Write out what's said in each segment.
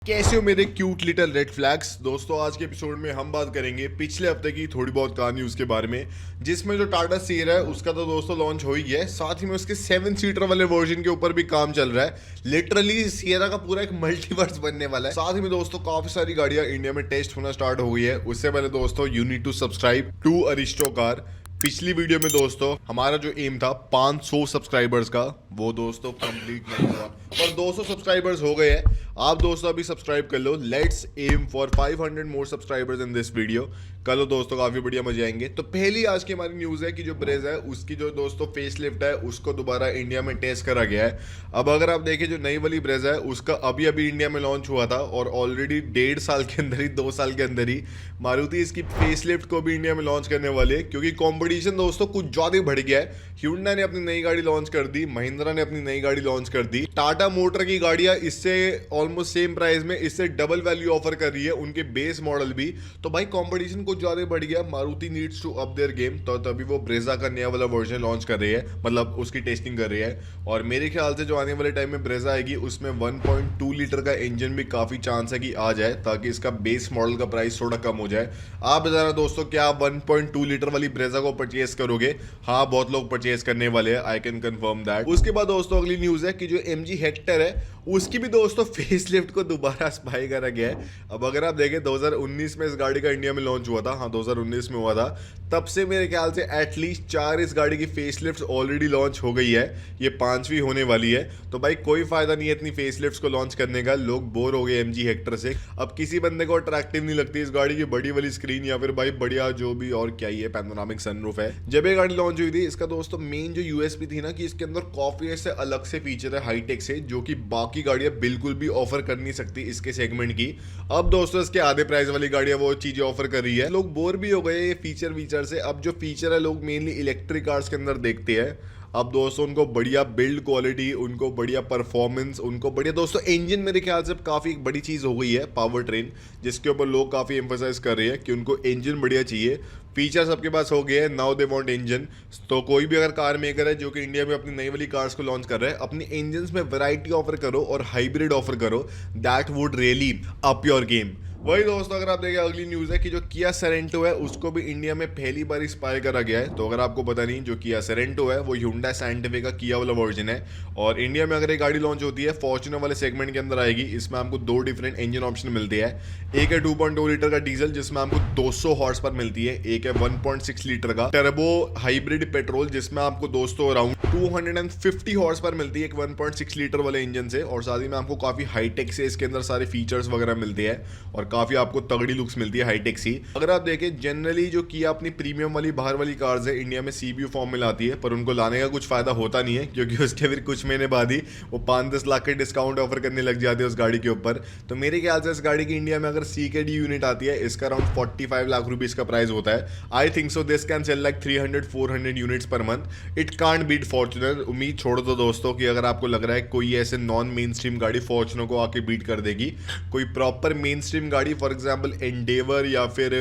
कैसे हो मेरे क्यूट लिटिल रेड फ्लैग्स दोस्तों। आज के एपिसोड में हम बात करेंगे पिछले हफ्ते की थोड़ी बहुत कार न्यूज़ के बारे में, जिसमें जो टाटा सियरा है उसका तो दोस्तों लॉन्च हो ही गया है। साथ ही में उसके 7 सीटर वाले वर्जन के ऊपर भी काम चल रहा है। लिटरली सियरा का पूरा एक मल्टीवर्स बनने वाला है। साथ ही में दोस्तों काफी सारी गाड़ियां इंडिया में टेस्ट होना स्टार्ट हो गई है। उससे पहले दोस्तों you need to subscribe to Aristo car. पिछली वीडियो में दोस्तों हमारा जो एम था 500 सब्सक्राइबर्स का, वो दोस्तों कंप्लीट नहीं हुआ, पर 200 सब्सक्राइबर्स हो गए हैं। आप दोस्तों अभी सब्सक्राइब कर लो। Let's aim for 500 more subscribers in this video. कल दोस्तों काफी बढ़िया मजे आएंगे। तो पहली आज की हमारी न्यूज है कि जो ब्रेजा है उसकी जो दोस्तों फेस लिफ्ट है उसको दोबारा इंडिया में टेस्ट करा गया है। अब अगर आप देखें जो नई वाली ब्रेजा है उसका अभी अभी इंडिया में लॉन्च हुआ था और ऑलरेडी 1.5 साल के अंदर ही 2 साल के अंदर ही मारुति इसकी फेस लिफ्ट को भी इंडिया में लॉन्च करने वाले है, क्योंकि कंपटीशन दोस्तों कुछ ज्यादा बढ़ गया है। ह्यूंडा ने अपनी नई गाड़ी लॉन्च कर दी, महिंद्रा ने अपनी नई गाड़ी लॉन्च कर दी, टाटा मोटर की गाड़ियां इससे ऑलमोस्ट सेम प्राइस में इससे डबल वैल्यू ऑफर कर रही है, उनके बेस मॉडल भी। तो भाई कंपटीशन कुछ ज्यादा बढ़ गया। Maruti needs to up their game, तो तभी वो ब्रेजा का नया वाला वर्जन लॉन्च कर रही है, मतलब उसकी टेस्टिंग कर रही है। और मेरे ख्याल से जो आने वाले टाइम में ब्रेजा आएगी उसमें 1.2 लीटर का इंजन भी काफी चांस है कि आ जाए, ताकि इसका बेस मॉडल का प्राइस थोड़ा कम हो जाए। आप बताना दोस्तों क्या आप 1.2 लीटर वाली ब्रेजा को परचेज करोगे? हाँ, बहुत लोग परचेज करने वाले हैं, आई कैन कंफर्म दैट। उसके बाद दोस्तों अगली न्यूज है कि जो MG हेक्टर है उसकी भी दोस्तों फेस लिफ्ट को दोबारा स्पाई करा गया है। अब अगर आप देखें 2019 में इस गाड़ी का इंडिया में लॉन्च हुआ था, हाँ 2019 में हुआ था। तब से मेरे ख्याल से एटलीस्ट 4 इस गाड़ी की फेस लिफ्ट ऑलरेडी लॉन्च हो गई है, ये 5वीं होने वाली है। तो भाई कोई फायदा नहीं है इतनी फेस लिफ्ट को लॉन्च करने का, लोग बोर हो गए MG हेक्टर से। अब किसी बंदे को अट्रैक्टिव नहीं लगती इस गाड़ी की बड़ी वाली स्क्रीन या फिर भाई बढ़िया जो भी और क्या ही है पैनोरामिक सनरूफ है। जब ये गाड़ी लॉन्च हुई थी इसका दोस्तों मेन जो यूएसपी थी ना कि इसके अंदर काफी ऐसे अलग से फीचर है हाईटेक से, जो कि बाकी गाड़ियां बिल्कुल भी ऑफर कर नहीं सकती इसके सेगमेंट की। अब दोस्तों इसके आधे प्राइस वाली गाड़ियां वो चीजें ऑफर कर रही है। लोग बोर भी हो गए ये फीचर से। अब जो फीचर है लोग मेनली इलेक्ट्रिक कार्स के अंदर देखते हैं। अब दोस्तों उनको बढ़िया बिल्ड क्वालिटी, उनको बढ़िया परफॉर्मेंस, उनको बढ़िया दोस्तों इंजन, मेरे ख्याल से काफ़ी एक बड़ी चीज़ हो गई है पावर ट्रेन, जिसके ऊपर लोग काफ़ी एम्फोसाइज कर रहे हैं कि उनको इंजन बढ़िया चाहिए। फीचर सबके पास हो गए हैं, नाउ दे वांट इंजन। तो कोई भी अगर कार मेकर है जो कि इंडिया में अपनी नई वाली कार्स को लॉन्च कर रहा है, अपनी इंजन में वैरायटी ऑफर करो और हाइब्रिड ऑफर करो, that would really up your game. वही दोस्तों अगर आप देखें अगली न्यूज़ है कि जो किया सेरेंटो है उसको भी इंडिया में पहली बार स्पाई करा गया है। तो अगर आपको पता नहीं, जो किया सेरेंटो है वो ह्यूंडा सैंटा फे का किया वाला वर्जन है, और इंडिया में अगर ये गाड़ी लॉन्च होती है फॉर्च्यूनर वाले सेगमेंट के अंदर आएगी। इसमें आपको 2 डिफरेंट इंजन ऑप्शन मिलते हैं। एक है 2.2 लीटर का डीजल जिसमें आपको 200 हॉर्स पावर मिलती है, एक है 1.6 लीटर का टर्बो हाइब्रिड पेट्रोल जिसमें आपको दोस्तों अराउंड 250 हॉर्स पावर मिलती है एक 1.6 लीटर वाले इंजन से। और साथ ही में आपको काफी हाईटेक से इसके अंदर सारे फीचर्स वगैरह मिलते हैं और काफी आपको तगड़ी लुक्स मिलती है हाईटेक सी। अगर आप देखें जनरली जो किया अपनी प्रीमियम वाली बाहर वाली कार्स है इंडिया में CBU फॉर्म में लाती है, पर उनको लाने का कुछ फायदा होता नहीं है, क्योंकि उसके फिर कुछ महीने बाद ही वो 5-10 लाख के डिस्काउंट ऑफर करने लग जाते हैं उस गाड़ी के ऊपर। तो मेरे ख्याल से इस गाड़ी की इंडिया में अगर CKD यूनिट आती है इसका अराउंड 45 लाख रुपीज का प्राइस होता है। I think so this can sell like 300-400 units per month. It can't beat Fortuner. उम्मीद छोड़ दो दोस्तों कि अगर आपको लग रहा है कोई ऐसे नॉन मेन स्ट्रीम गाड़ी फॉर्च्यूनर को आके बीट कर देगी, कोई प्रॉपर मेन स्ट्रीम गाड़ी फॉर एग्जाम्पल एंडेवर या फिर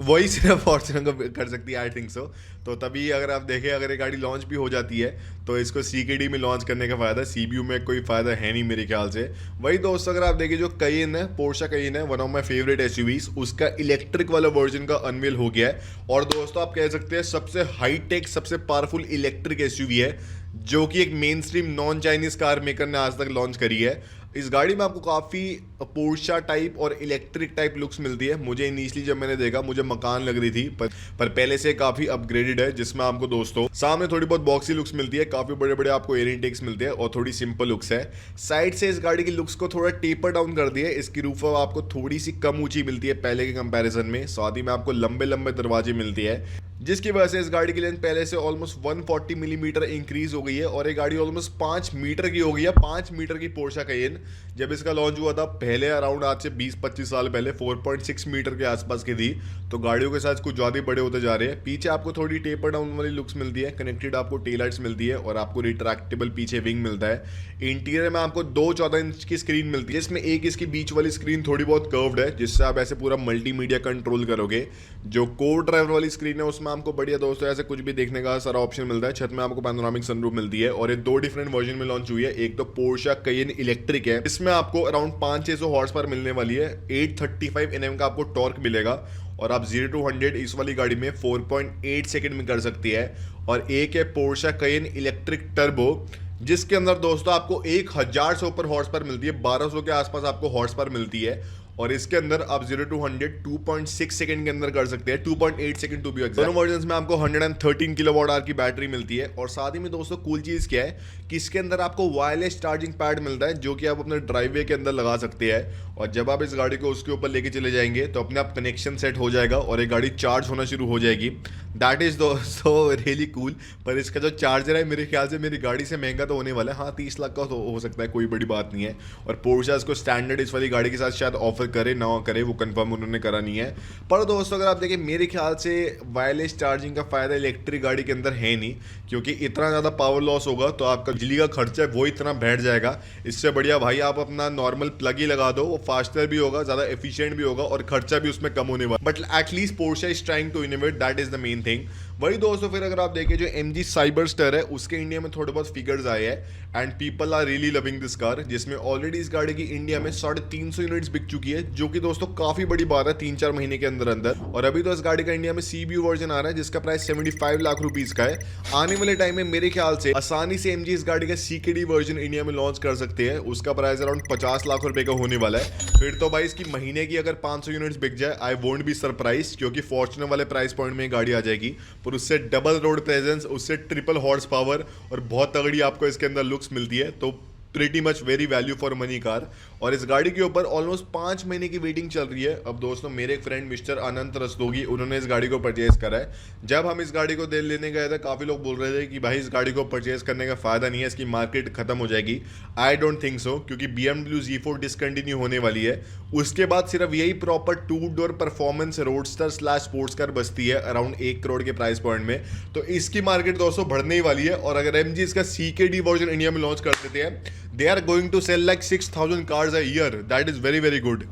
वही सिर्फ फॉर्च्यूनर को कर सकती है, आई थिंक सो। तो तभी अगर आप देखें अगर ये गाड़ी लॉन्च भी हो जाती है तो इसको CKD में लॉन्च करने का फायदा, CBU में कोई फायदा है नहीं मेरे ख्याल से। वही दोस्तों अगर आप देखें जो कयेन है, पोर्शा कयेन है, one of my favourite SUVs, उसका इलेक्ट्रिक वाला वर्जन का अनवील हो गया है। और दोस्तों आप कह सकते हैं सबसे हाईटेक सबसे पावरफुल इलेक्ट्रिक SUV है, जो कि एक main stream non Chinese car maker ने आज तक लॉन्च करी है। इस गाड़ी में आपको काफ़ी पोर्शा टाइप और इलेक्ट्रिक टाइप लुक्स मिलती है। मुझे इनिशियली जब मैंने देखा मुझे मकान लग रही थी, पर पहले से काफ़ी अपग्रेडेड है, जिसमें आपको दोस्तों सामने थोड़ी बहुत बॉक्सी लुक्स मिलती है, काफ़ी बड़े बड़े आपको एयर इनटेक्स मिलते हैं और थोड़ी सिंपल लुक्स है। साइड से इस गाड़ी की लुक्स को थोड़ा टेपर डाउन कर दिया है। इसकी रूफ आपको थोड़ी सी कम ऊंची मिलती है पहले के कंपैरिजन में। साथ ही में आपको लंबे लंबे दरवाजे मिलती है, जिसकी वजह से इस गाड़ी की लेंथ पहले से ऑलमोस्ट 140 मिलीमीटर इंक्रीज हो गई है और ये गाड़ी ऑलमोस्ट 5 मीटर की हो गई है। 5 मीटर की पोर्शा कयेन जब इसका लॉन्च हुआ था पहले अराउंड आज से 20-25 साल पहले 4.6 मीटर के आसपास की थी। तो गाड़ियों के साथ कुछ ज़्यादा बड़े होते जा रहे हैं। पीछे आपको थोड़ी टेपर डाउन वाली लुक्स मिलती है, कनेक्टेड आपको टेल लाइट्स मिलती है और आपको रिट्रैक्टेबल पीछे विंग मिलता है। इंटीरियर में आपको 2 14 इंच की स्क्रीन मिलती है, जिसमें एक इसकी बीच वाली स्क्रीन थोड़ी बहुत कर्व्ड है, जिससे आप ऐसे पूरा मल्टीमीडिया कंट्रोल करोगे। जो कोर ड्राइवर वाली स्क्रीन है उसमें आपको बढ़िया दोस्तों ऐसे कुछ भी देखने का सारा ऑप्शन मिलता है। छत में आपको पैनोरामिक सनरूफ मिलती है और ये 2 डिफरेंट वर्जन में लॉन्च हुई है। एक तो पोर्शा कयेन इलेक्ट्रिक है, इसमें आपको अराउंड 5-6 600 हॉर्स पावर मिलने वाली है, 835 Nm का आपको टॉर्क मिलेगा और आप 0 to 100 इस वाली गाड़ी में 4.8 सेकंड में कर सकती है। और एक है पोर्शा कैयन इलेक्ट्रिक टर्बो, जिसके अंदर दोस्तों आपको 1000 से ऊपर हॉर्स पावर मिलती है, 1200 के आसपास आपको हॉर्स पावर मिलती है। और इसके अंदर आप 0 to 100 2.6 सेकंड के अंदर कर सकते हैं, 2.8 सेकंड टू बी एग्जैक्ट। दोनों वर्जन्स में आपको 113 किलोवाट आवर की बैटरी मिलती है। और साथ ही में दोस्तों कूल चीज़ क्या है कि इसके अंदर आपको वायरलेस चार्जिंग पैड मिलता है, जो कि आप अपने ड्राइववे के अंदर लगा सकते हैं। और जब आप इस गाड़ी को उसके ऊपर लेके चले जाएंगे तो अपने आप कनेक्शन सेट हो जाएगा और ये गाड़ी चार्ज होना शुरू हो जाएगी। दैट इज़ दोस्तों रियली कूल। पर इसका जो चार्जर है मेरे ख्याल से मेरी गाड़ी से महंगा तो होने वाला है, हाँ 30 लाख का तो हो सकता है, कोई बड़ी बात नहीं है। और पोर्शा इसको स्टैंडर्ड इस वाली गाड़ी के साथ शायद ऑफर करे ना करे, वो कंफर्म उन्होंने करा नहीं है। पर दोस्तों अगर आप देखें मेरे ख्याल से वायरलेस चार्जिंग का फायदा इलेक्ट्रिक गाड़ी के अंदर है नहीं, क्योंकि इतना ज़्यादा पावर लॉस होगा तो आपका बिजली का खर्चा है वो इतना बैठ जाएगा। इससे बढ़िया भाई आप अपना नॉर्मल प्लग ही लगा दो, वो फास्टर भी होगा, ज़्यादा एफिशिएंट भी होगा और खर्चा भी उसमें कम होने वाला। But at least Porsche is trying to innovate, that is the main thing. वही दोस्तों फिर अगर आप देखें जो MG साइबरस्टर है उसके इंडिया में थोड़े बहुत फिगर्स आए हैं and people are really loving this car, जिसमें ऑलरेडी इस गाड़ी की इंडिया में 350 यूनिट्स बिक चुकी है, जो कि दोस्तों काफी बड़ी बात है 3-4 महीने के अंदर अंदर। और अभी तो इस गाड़ी का इंडिया में CBU वर्जन आ रहा है जिसका प्राइस 75 लाख रुपीज का है। आने वाले टाइम में मेरे ख्याल से आसानी से MG इस गाड़ी का CKD वर्जन इंडिया में लॉन्च कर सकते हैं, उसका प्राइस अराउंड 50 लाख रुपए का होने वाला है। फिर तो भाई इसकी महीने की अगर 500 यूनिट्स बिक जाए आई वोंट बी सरप्राइज, क्योंकि फॉर्च्यूनर वाले प्राइस पॉइंट में गाड़ी आ जाएगी, पर उससे डबल रोड प्रेजेंस, उससे ट्रिपल हॉर्स पावर और बहुत तगड़ी आपको इसके अंदर लुक्स मिलती है। तो pretty much very value for money car. और इस गाड़ी के ऊपर ऑलमोस्ट 5 महीने की वेटिंग चल रही है। अब दोस्तों मेरे एक फ्रेंड मिस्टर अनंत रस्तोगी, उन्होंने इस गाड़ी को परचेज करा है। जब हम इस गाड़ी को दिल लेने गए थे काफ़ी लोग बोल रहे थे कि भाई इस गाड़ी को परचेज करने का फायदा नहीं है, इसकी मार्केट खत्म हो जाएगी। आई डोंट थिंक सो, क्योंकि BMW Z4 डिसकंटिन्यू होने वाली है। उसके बाद सिर्फ यही proper 2 door performance roadster / sports car बचती है अराउंड 1 करोड़ के प्राइस पॉइंट में। तो इसकी मार्केट दोस्तों बढ़ने ही वाली है। और अगर MG इसका CKD वर्जन इंडिया में लॉन्च कर देते हैं, they are going to sell like 6,000 cars a year. That is very very good.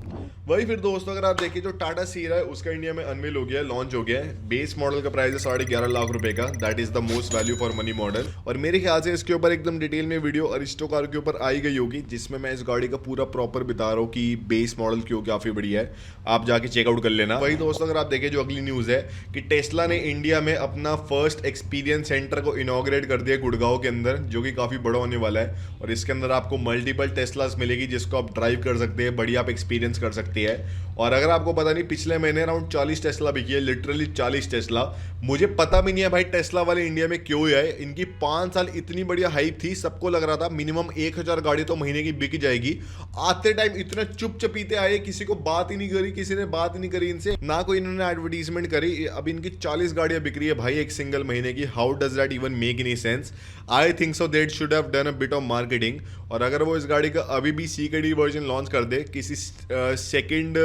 वही फिर दोस्तों अगर आप देखिए जो टाटा सीरा है उसका इंडिया में अनवील हो गया है, लॉन्च हो गया है। बेस मॉडल का प्राइस है 11.5 लाख रुपए का, that is the most value for money model. और मेरे ख्याल से इसके ऊपर एकदम डिटेल में वीडियो अरिस्टो कार के ऊपर आई गई होगी, जिसमें मैं इस गाड़ी का पूरा प्रॉपर बता रहा हूँ कि बेस मॉडल क्यों काफी बढ़िया है, आप जाके चेकआउट कर लेना। वही दोस्तों अगर आप देखें जो अगली न्यूज है कि टेस्ला ने इंडिया में अपना फर्स्ट एक्सपीरियंस सेंटर को इनॉग्रेट कर दिया गुड़गांव के अंदर, जो कि काफी बड़ा होने वाला है। और इसके अंदर आपको मल्टीपल टेस्लास मिलेगी जिसको आप ड्राइव कर सकते हैं, बढ़िया आप एक्सपीरियंस कर सकते हैं। और अगर आपको पता नहीं पिछले महीने अराउंड 40 टेस्ला बिकी है, लिटरली 40 टेस्ला। मुझे पता भी नहीं है भाई टेस्ला वाले इंडिया में क्यों आए। इनकी 5 साल इतनी बढ़िया हाइप थी, सबको लग रहा था मिनिमम 1000 गाड़ी तो महीने की बिक जाएगी। आते टाइम इतने चुप चपीते आए, किसी को बात ही नहीं करी, किसी ने बात ही नहीं करी इनसे, ना कोई इन्होंने एडवर्टीजमेंट करी। अब इनकी 40 गाड़ियां बिक रही है भाई एक सिंगल महीने की। How does that even make any sense? I think so that should have done a bit of marketing. और अगर वो इस गाड़ी का अभी भी CKD वर्जन लॉन्च कर दे, किसी सेकंड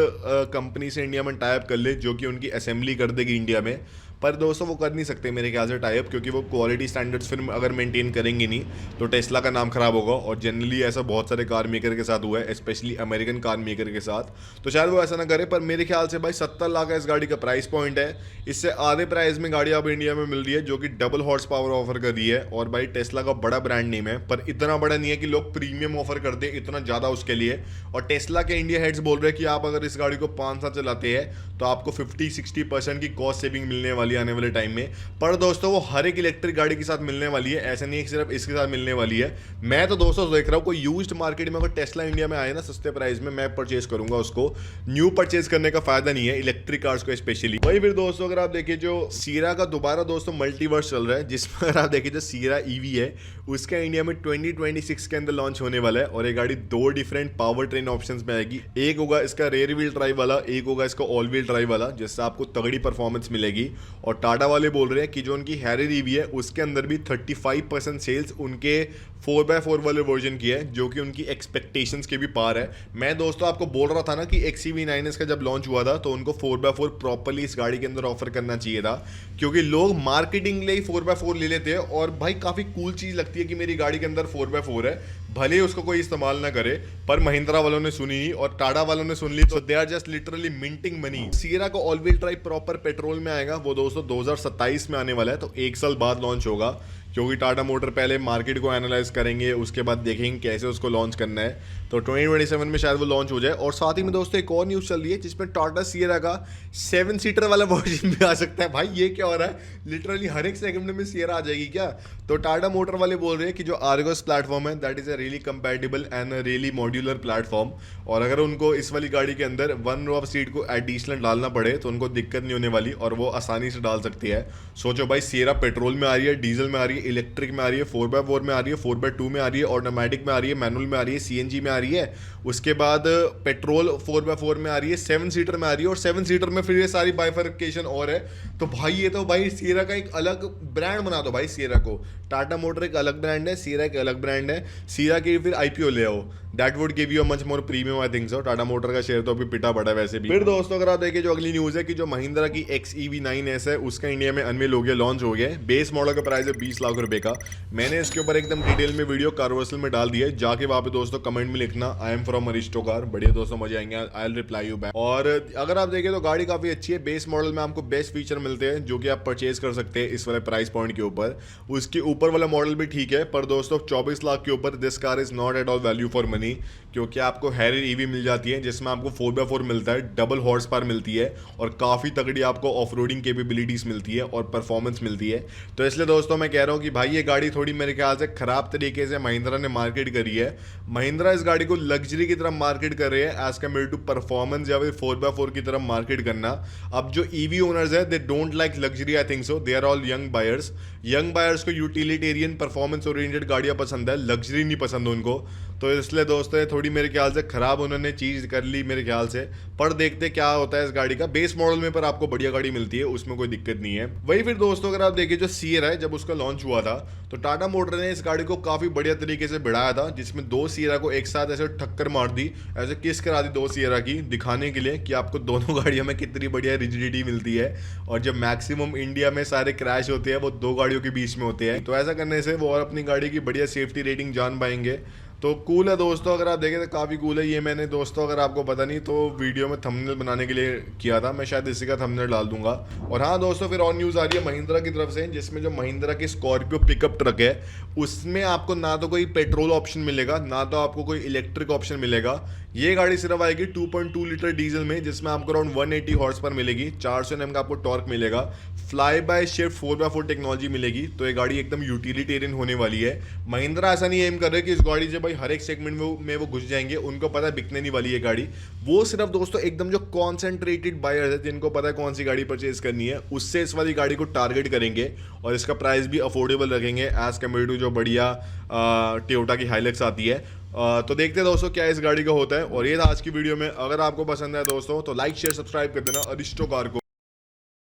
कंपनी से इंडिया में टाइप कर ले जो कि उनकी असेंबली कर देगी इंडिया में, पर दोस्तों वो कर नहीं सकते मेरे ख्याल से टाइप, क्योंकि वो क्वालिटी स्टैंडर्ड्स फिर अगर मेंटेन करेंगे नहीं तो टेस्ला का नाम खराब होगा। और जनरली ऐसा बहुत सारे कार मेकर के साथ हुआ है, स्पेशली अमेरिकन कार मेकर के साथ, तो शायद वो ऐसा ना करे। पर मेरे ख्याल से भाई 70 लाख इस गाड़ी का प्राइस पॉइंट है, इससे आधे प्राइस में गाड़ी अब इंडिया में मिल रही है, जो कि डबल हॉर्स पावर ऑफर कर रही है। और भाई टेस्ला का बड़ा ब्रांड नेम है, पर इतना बड़ा नहीं है कि लोग प्रीमियम ऑफर कर दे इतना ज़्यादा उसके लिए। और टेस्ला के इंडिया हेड्स बोल रहे हैं कि आप अगर इस गाड़ी को 5 साल चलाते हैं तो आपको 50-60% की कॉस्ट सेविंग मिलने वाली है आने वाले टाइम में। पर दोस्तों वो हर एक इलेक्ट्रिक गाड़ी के साथ मिलने वाली है, ऐसा नहीं है कि सिर्फ इसके साथ मिलने वाली है। मैं तो दोस्तों देख रहा हूँ कोई यूज्ड मार्केट में अगर टेस्ला इंडिया में आए ना सस्ते प्राइस में, मैं परचेज करूंगा उसको। न्यू परचेज करने का फायदा नहीं है इलेक्ट्रिक कार्स को स्पेशली। वही फिर दोस्तों अगर आप देखिए जो सीरा का दोबारा दोस्तों मल्टीवर्स चल रहा है, जिसमें अगर आप देखिए जो सीरा EV है उसका इंडिया में 2026 के अंदर लॉन्च होने वाला है। और ये गाड़ी 2 डिफरेंट पावर ट्रेन ऑप्शंस में आएगी, एक होगा इसका रेयर व्हील ड्राइव वाला, एक होगा इसका ऑल व्हील ड्राइव वाला, जिससे आपको तगड़ी परफॉर्मेंस मिलेगी। और टाटा वाले बोल रहे हैं कि जो उनकी हैरियर EV है उसके अंदर भी 35% सेल्स उनके 4x4 वाले वर्जन की है, जो कि उनकी एक्सपेक्टेशंस के भी पार है। मैं दोस्तों आपको बोल रहा था ना कि XCV9S का जब लॉन्च हुआ था तो उनको 4x4 प्रॉपर्ली इस गाड़ी के अंदर ऑफर करना चाहिए था, क्योंकि लोग मार्केटिंग लिए ही 4x4 ले लेते हैं। और भाई काफी कूल चीज लगती है कि मेरी गाड़ी के अंदर 4x4 है, भले ही उसको कोई इस्तेमाल ना करे। पर महिंद्रा वालों ने सुनी नहीं और टाटा वालों ने सुन ली, तो they are just literally minting money. Sierra को all wheel drive proper petrol में आएगा, वो दोस्तों 2027 में आने वाला है, तो 1 साल बाद लॉन्च होगा। क्योंकि टाटा मोटर पहले मार्केट को एनालाइज करेंगे, उसके बाद देखेंगे कैसे उसको लॉन्च करना है। तो 2027 में शायद वो लॉन्च हो जाए। और साथ ही में दोस्तों एक और न्यूज़ चल रही है जिसमें टाटा सिएरा का 7 सीटर वाला वर्जन भी आ सकता है। भाई ये क्या हो रहा है, लिटरली हर एक सेगमेंट में सिएरा आ जाएगी क्या? तो टाटा मोटर वाले बोल रहे हैं कि जो आर्गस प्लेटफॉर्म है that is a really compatible and a really modular platform, और अगर उनको इस वाली गाड़ी के अंदर 1 रो ऑफ सीट को एडिशनल डालना पड़े तो उनको दिक्कत नहीं होने वाली और वो आसानी से डाल सकती है। सोचो भाई, सिएरा पेट्रोल में आ रही है, डीजल में आ रही है, इलेक्ट्रिक में आ रही है, 4x4 में आ रही है, 4x2 में आ रही है, ऑटोमेटिक में आ रही है, मैनुअल में आ रही है, सीएनजी में आ रही है, उसके बाद पेट्रोल 4x4 में आ रही है, 7 सीटर में आ रही है, और 7 सीटर में फिर ये सारी बाइफर्केशन और है। तो भाई ये तो भाई सिएरा का एक अलग ब्रांड बना दो भाई सिएरा को। टाटा मोटर एक अलग ब्रांड है, सिएरा एक अलग ब्रांड है, सिएरा की फिर आईपीओ ले आओ, that would give you a much more premium I think so. Tata motor का शेयर तो अभी पिटा पड़ा है वैसे भी। फिर दोस्तों अगर आप देखें जो अगली न्यूज़ है कि जो महिंद्रा की XEV9S है उसका इंडिया में अनवील हो गया, लॉन्च हो गया। बेस मॉडल का प्राइस है 20 लाख रुपए का। मैंने इसके ऊपर एकदम डिटेल में वीडियो कार्वर्सल में डाल दिया है, जाके वहाँ पे दोस्तों कमेंट में लिखना I am from Aristo car, बढ़िया दोस्तों मजे आएंगे, I will reply you back. और अगर आप देखें तो गाड़ी काफ़ी अच्छी है। बेस मॉडल में आपको बेस्ट फीचर मिलते हैं जो कि आप परचेज कर सकते हैं इस वाले प्राइस पॉइंट के ऊपर। उसके ऊपर वाला मॉडल भी ठीक है, पर दोस्तों 24 लाख के ऊपर this car is not at all value for money, क्योंकि आपको हैरियर ईवी मिल जाती है जिसमें आपको 4x4 मिलता है, डबल हॉर्स पावर मिलती है और काफ़ी तगड़ी आपको ऑफ रोडिंग केपेबिलिटीज़ मिलती है और परफॉर्मेंस मिलती है। तो इसलिए दोस्तों मैं कह रहा हूँ कि भाई ये गाड़ी थोड़ी मेरे ख्याल से ख़राब तरीके से महिंद्रा ने मार्केट करी है। महिंद्रा इस गाड़ी को लग्जरी की तरफ मार्केट कर रही है एज कम्पेयर टू परफॉर्मेंस या फिर 4x4 की तरफ मार्केट करना। अब जो ईवी ओनर्स है they don't like luxury, I think so, they are all young buyers. Young buyers को यूटिलिटेरियन परफॉर्मेंस ओरिएंटेड गाड़ियाँ पसंद है, लग्जरी नहीं पसंद उनको। तो इसलिए दोस्तों ये थोड़ी मेरे ख्याल से ख़राब उन्होंने चीज़ कर ली मेरे ख्याल से। पर देखते क्या होता है इस गाड़ी का। बेस मॉडल में पर आपको बढ़िया गाड़ी मिलती है, उसमें कोई दिक्कत नहीं है। वही फिर दोस्तों अगर आप देखिए जो सिएरा है जब उसका लॉन्च हुआ था तो टाटा मोटर ने इस गाड़ी को काफ़ी बढ़िया तरीके से बढ़ाया था, जिसमें 2 सिएरा को एक साथ ऐसे टक्कर मार दी, ऐसे किस करा दी 2 सिएरा की, दिखाने के लिए कि आपको दोनों गाड़ियों में कितनी बढ़िया रिजिडिटी मिलती है। और जब मैक्सिमम इंडिया में सारे क्रैश होते हैं वो 2 गाड़ियों के बीच में होते हैं, तो ऐसा करने से वो और अपनी गाड़ी की बढ़िया सेफ्टी रेटिंग जान पाएंगे। तो कूल है दोस्तों, अगर आप देखें तो काफ़ी कूल है। ये मैंने दोस्तों अगर आपको पता नहीं तो वीडियो में थंबनेल बनाने के लिए किया था, मैं शायद इसी का थंबनेल डाल दूंगा। और हाँ दोस्तों फिर और न्यूज़ आ रही है महिंद्रा की तरफ से, जिसमें जो महिंद्रा की स्कॉर्पियो पिकअप ट्रक है उसमें आपको ना तो कोई पेट्रोल ऑप्शन मिलेगा ना तो आपको कोई इलेक्ट्रिक ऑप्शन मिलेगा। ये गाड़ी सिर्फ आएगी 2.2 लीटर डीजल में, जिसमें आपको अराउंड 180 हॉर्स पर मिलेगी, 400 Nm का आपको टॉर्क मिलेगा, fly bye shift 4x4 technology मिलेगी। तो ये गाड़ी एकदम यूटिलिटेरियन होने वाली है। महिंद्रा ऐसा नहीं एम कर रहे कि इस गाड़ी से भाई हर एक सेगमेंट में वो घुस जाएंगे, उनको पता है बिकने नहीं वाली है गाड़ी। वो सिर्फ दोस्तों एकदम जो कॉन्सेंट्रेटेड बायर्स है जिनको पता है कौन सी गाड़ी परचेज करनी है उससे इस वाली गाड़ी को टारगेट करेंगे और इसका प्राइस भी अफोर्डेबल रखेंगे एज कम्पेयर टू जो बढ़िया टोयोटा की हाइलक्स आती है। तो देखते हैं दोस्तों क्या इस गाड़ी का होता है। और ये था आज की वीडियो में। अगर आपको पसंद है दोस्तों तो लाइक शेयर सब्सक्राइब कर देना अरिस्टो कार को।